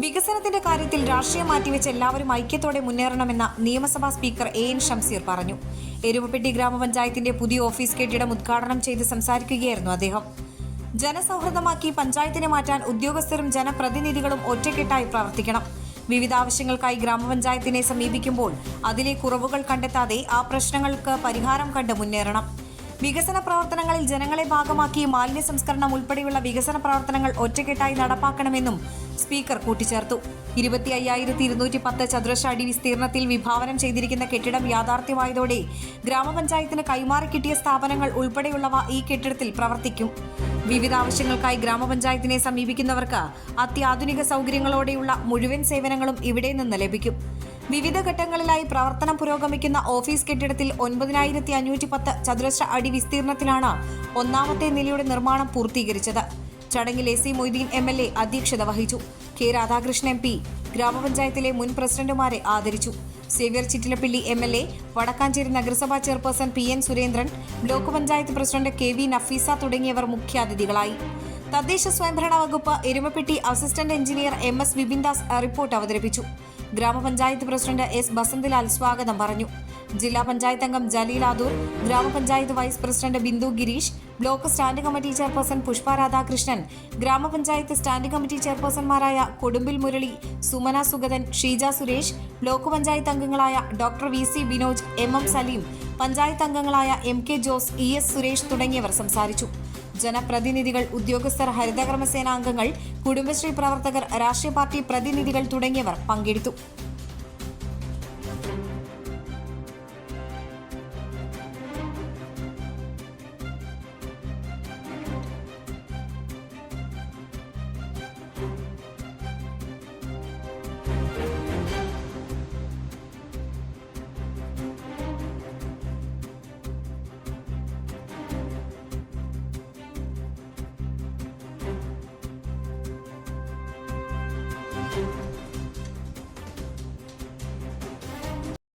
വികസനത്തിന്റെ കാര്യത്തിൽ രാഷ്ട്രീയം മാറ്റിവെച്ച് എല്ലാവരും ഐക്യത്തോടെ മുന്നേറണമെന്ന നിയമസഭാ സ്പീക്കർ എൻ ഷംസീർ പറഞ്ഞു. എരുമപ്പെട്ടി ഗ്രാമപഞ്ചായത്തിന്റെ പുതിയ ഓഫീസ് കെട്ടിടം ഉദ്ഘാടനം ചെയ്ത് സംസാരിക്കുകയായിരുന്നു അദ്ദേഹം. ജനസൗഹൃദമാക്കി പഞ്ചായത്തിനെ മാറ്റാൻ ഉദ്യോഗസ്ഥരും ജനപ്രതിനിധികളും ഒറ്റക്കെട്ടായി പ്രവർത്തിക്കണം. വിവിധ ആവശ്യങ്ങൾക്കായി ഗ്രാമപഞ്ചായത്തിനെ സമീപിക്കുമ്പോൾ അതിലെ കുറവുകൾ കണ്ടെത്താതെ ആ പ്രശ്നങ്ങൾക്ക് പരിഹാരം കണ്ട് മുന്നേറണം. വികസന പ്രവർത്തനങ്ങളിൽ ജനങ്ങളെ ഭാഗമാക്കി മാലിന്യ സംസ്കരണം ഉൾപ്പെടെയുള്ള വികസന പ്രവർത്തനങ്ങൾ ഒറ്റക്കെട്ടായി നടപ്പാക്കണമെന്നും സ്പീക്കർ കൂട്ടിച്ചേർത്തു. 25,210 ചതുരശ്ര അടി വിസ്തീർണത്തിൽ വിഭാവനം ചെയ്തിരിക്കുന്ന കെട്ടിടം യാഥാർത്ഥ്യമായതോടെ ഗ്രാമപഞ്ചായത്തിന് കൈമാറി കിട്ടിയ സ്ഥാപനങ്ങൾ ഉൾപ്പെടെയുള്ളവ ഈ കെട്ടിടത്തിൽ പ്രവർത്തിക്കും. വിവിധ ആവശ്യങ്ങൾക്കായി ഗ്രാമപഞ്ചായത്തിനെ സമീപിക്കുന്നവർക്ക് അത്യാധുനിക സൗകര്യങ്ങളോടെയുള്ള മുഴുവൻ സേവനങ്ങളും ഇവിടെ നിന്ന് ലഭിക്കും. വിവിധ ഘട്ടങ്ങളിലായി പ്രവർത്തനം പുരോഗമിക്കുന്ന ഓഫീസ് കെട്ടിടത്തിൽ 9,510 ചതുരശ്ര അടി വിസ്തീർണത്തിലാണ് ഒന്നാമത്തെ നിലയുടെ നിർമ്മാണം പൂർത്തീകരിച്ചത്. ചടങ്ങിൽ AC മൊയ്തീൻ MLA അധ്യക്ഷത വഹിച്ചു. K രാധാകൃഷ്ണൻ MP ഗ്രാമപഞ്ചായത്തിലെ മുൻ പ്രസിഡന്റുമാരെ ആദരിച്ചു. സേവ്യർ ചിറ്റിലപ്പിള്ളി MLA, വടക്കാഞ്ചേരി നഗരസഭാ chairperson PN Surendran, block panchayat president KV Nafeesa തുടങ്ങിയവർ മുഖ്യാതിഥികളായി. തദ്ദേശ സ്വയംഭരണ വകുപ്പ് Erumapetty assistant engineer MS Vipindas report അവതരിപ്പിച്ചു. ഗ്രാമപഞ്ചായത്ത് പ്രസിഡന്റ് S ബസന്ത്ലാൽ സ്വാഗതം പറഞ്ഞു. ജില്ലാ പഞ്ചായത്ത് അംഗം ജലീൽ ആദൂർ, ഗ്രാമപഞ്ചായത്ത് vice president Bindu Girish, block standing committee chairperson Pushpa Radhakrishnan, ഗ്രാമപഞ്ചായത്ത് സ്റ്റാൻഡിംഗ് കമ്മിറ്റി ചെയർപേഴ്സൺമാരായ കൊടുമ്പിൽ മുരളി, സുമന സുഗതൻ, ഷീജ സുരേഷ്, ബ്ലോക്ക് പഞ്ചായത്ത് അംഗങ്ങളായ doctor VC Binoj, MM Saleem, panchayat അംഗങ്ങളായ MK ജോസ്, ES സുരേഷ് തുടങ്ങിയവർ സംസാരിച്ചു. ജനപ്രതിനിധികൾ, ഉദ്യോഗസ്ഥർ, ഹരിതകർമ്മസേനാംഗങ്ങൾ, കുടുംബശ്രീ പ്രവർത്തകർ, രാഷ്ട്രീയ പാർട്ടി പ്രതിനിധികൾ തുടങ്ങിയവർ പങ്കെടുത്തു. Thank you.